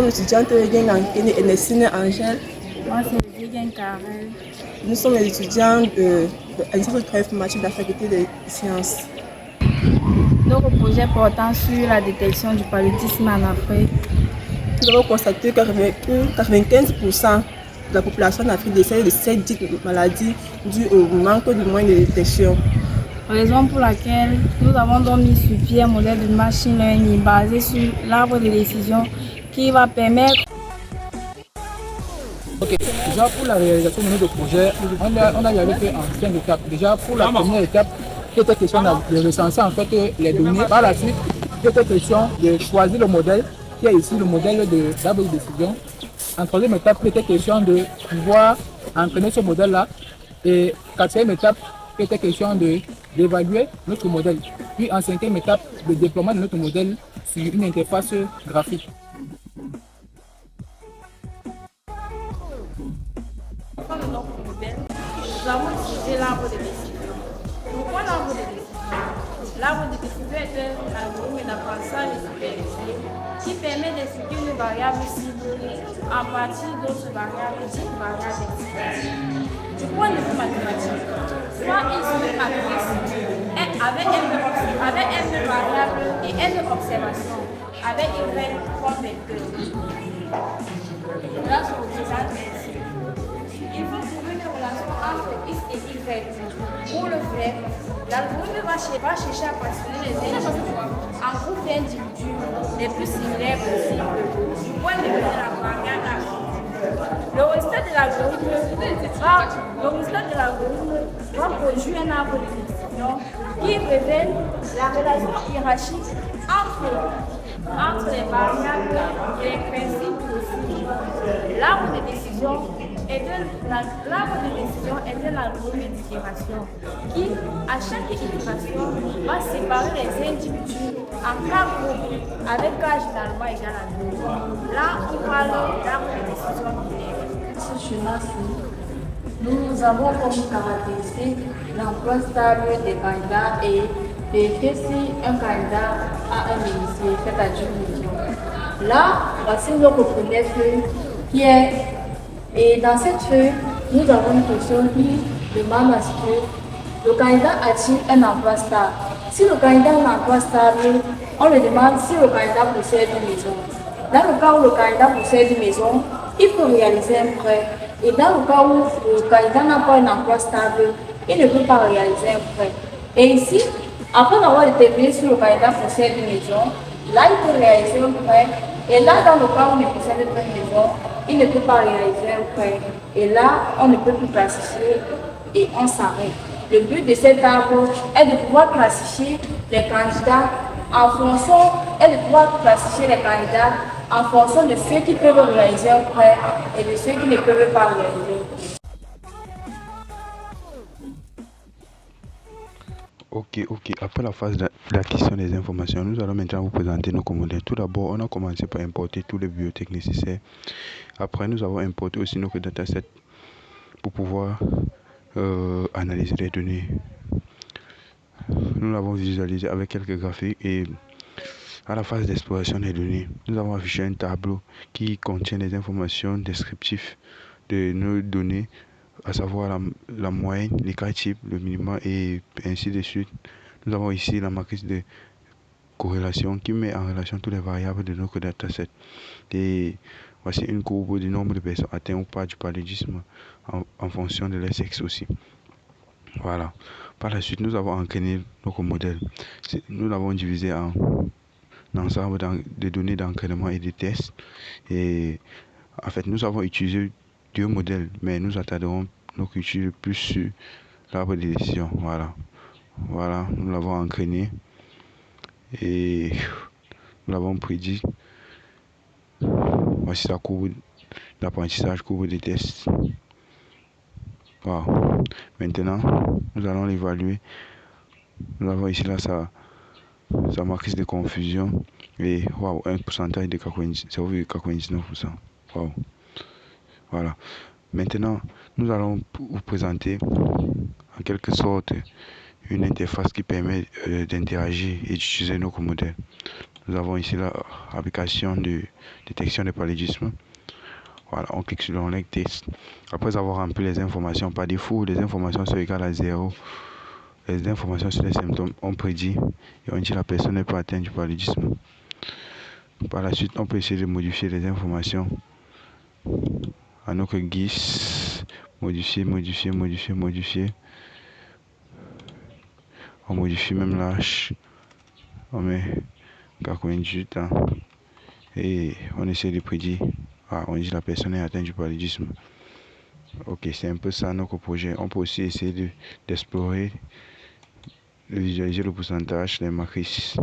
sommes étudiantes de Gankene et Nessine Angèle. Moi, c'est Viviane Carrel. Nous sommes les étudiants de l'Institut informatique de la faculté des sciences. Notre projet portant sur la détection du paludisme en Afrique. Nous avons constaté que 95% de la population d'Afrique décède de cette dite maladie due au manque de moyens de détection. Raison pour laquelle nous avons donc mis sur pied un modèle de machine learning basé sur l'arbre de décision qui va permettre. Ok, déjà pour la réalisation de notre projet, on a y allé en 5 étapes. Déjà pour la première étape, il était question de recenser en fait les données. Par la suite, il était question de choisir le modèle, qui est ici le modèle de l'arbre de décision. En troisième étape, il était question de pouvoir entraîner ce modèle-là. Et quatrième étape, il était question d'évaluer notre modèle. Puis en cinquième étape, le déploiement de notre modèle sur une interface graphique. Dans notre modèle, nous avons utilisé l'arbre de décision. Pourquoi l'arbre de décision? L'arbre de décision est un algorithme d'apprentissage supervisé qui permet d'expliquer une variable cible à partir d'autres variables dites variables d'explication. Du point de vue mathématique, soit une seule matrice avec n variables et n observations avec une règle comme vecteur. Là, je vous présente ainsi. Il faut trouver une relation entre x et y. Pour le faire, l'algorithme va chercher à partitionner les individus en groupes d'individus les plus similaires possibles du point de vue de la variable active. Le résultat de l'algorithme va produire un arbre de décision qui révèle la relation hiérarchique entre les variables et les principes possibles. L'arbre de décision est un algorithme d'itération qui, à chaque itération, va séparer les individus en 4 groupes avec K généralement égal à 2. Là, on parle d'arbre de décision binaire. Ce schéma-ci, nous avons comme caractéristique l'emploi stable des candidats et vérifier si un candidat a un initié, c'est-à-dire une million. Là, voici notre première feuille qui est. Et dans cette feuille, nous avons une question qui demande à ce que le candidat a-t-il un emploi stable. Si le candidat a un emploi stable, on lui demande si le candidat possède une maison. Dans le cas où le candidat possède une maison, il peut réaliser un prêt. Et dans le cas où le candidat n'a pas un emploi stable, il ne peut pas réaliser un prêt. Et ici, après avoir déterminé si le candidat possède une maison, là il peut réaliser un prêt. Et là, dans le cas où il ne possède pas une maison, il ne peut pas réaliser un prêt. Et là, on ne peut plus classifier et on s'arrête. Le but de cet arbre est de pouvoir classifier les candidats en fonction de ceux qui peuvent réaliser un prêt et de ceux qui ne peuvent pas réaliser. Ok. Après la phase d'acquisition des informations, nous allons maintenant vous présenter nos modèles. Tout d'abord, on a commencé par importer tous les bibliothèques nécessaires. Après, nous avons importé aussi nos datasets pour pouvoir analyser les données. Nous l'avons visualisé avec quelques graphiques et à la phase d'exploration des données, nous avons affiché un tableau qui contient les informations descriptives de nos données, à savoir la moyenne, les cas types, le minimum et ainsi de suite. Nous avons ici la matrice de corrélation qui met en relation toutes les variables de notre dataset. Et voici une courbe du nombre de personnes atteintes ou pas du paludisme en fonction de leur sexe aussi. Voilà. Par la suite, nous avons entraîné notre modèle. Nous l'avons divisé en ensemble de données d'entraînement et de tests. Et en fait, nous avons utilisé 2 modèles, mais nous attarderons notre étude plus sur l'arbre de décision. Voilà, nous l'avons entraîné et nous l'avons prédit. Voici la courbe d'apprentissage, courbe de tests. Wow. Maintenant, nous allons l'évaluer. Nous avons ici là sa matrice de confusion et un pourcentage de 0,99%. Wow. Voilà. Maintenant, nous allons vous présenter en quelque sorte une interface qui permet d'interagir et d'utiliser nos modèles. Nous avons ici l'application de détection des paludismes. Voilà, on clique sur l'onglet test. Après avoir rempli les informations par défaut, les informations sont égales à 0. Les informations sur les symptômes ont prédit et on dit que la personne n'est pas atteinte du paludisme. Par la suite, on peut essayer de modifier les informations à notre guise. Modifier. On modifie même l'âge. On met 98 ans. Et on essaie de prédire. On dit que la personne est atteinte du paludisme. Ok, c'est un peu ça notre projet. On peut aussi essayer d'explorer, de visualiser le pourcentage des matrices.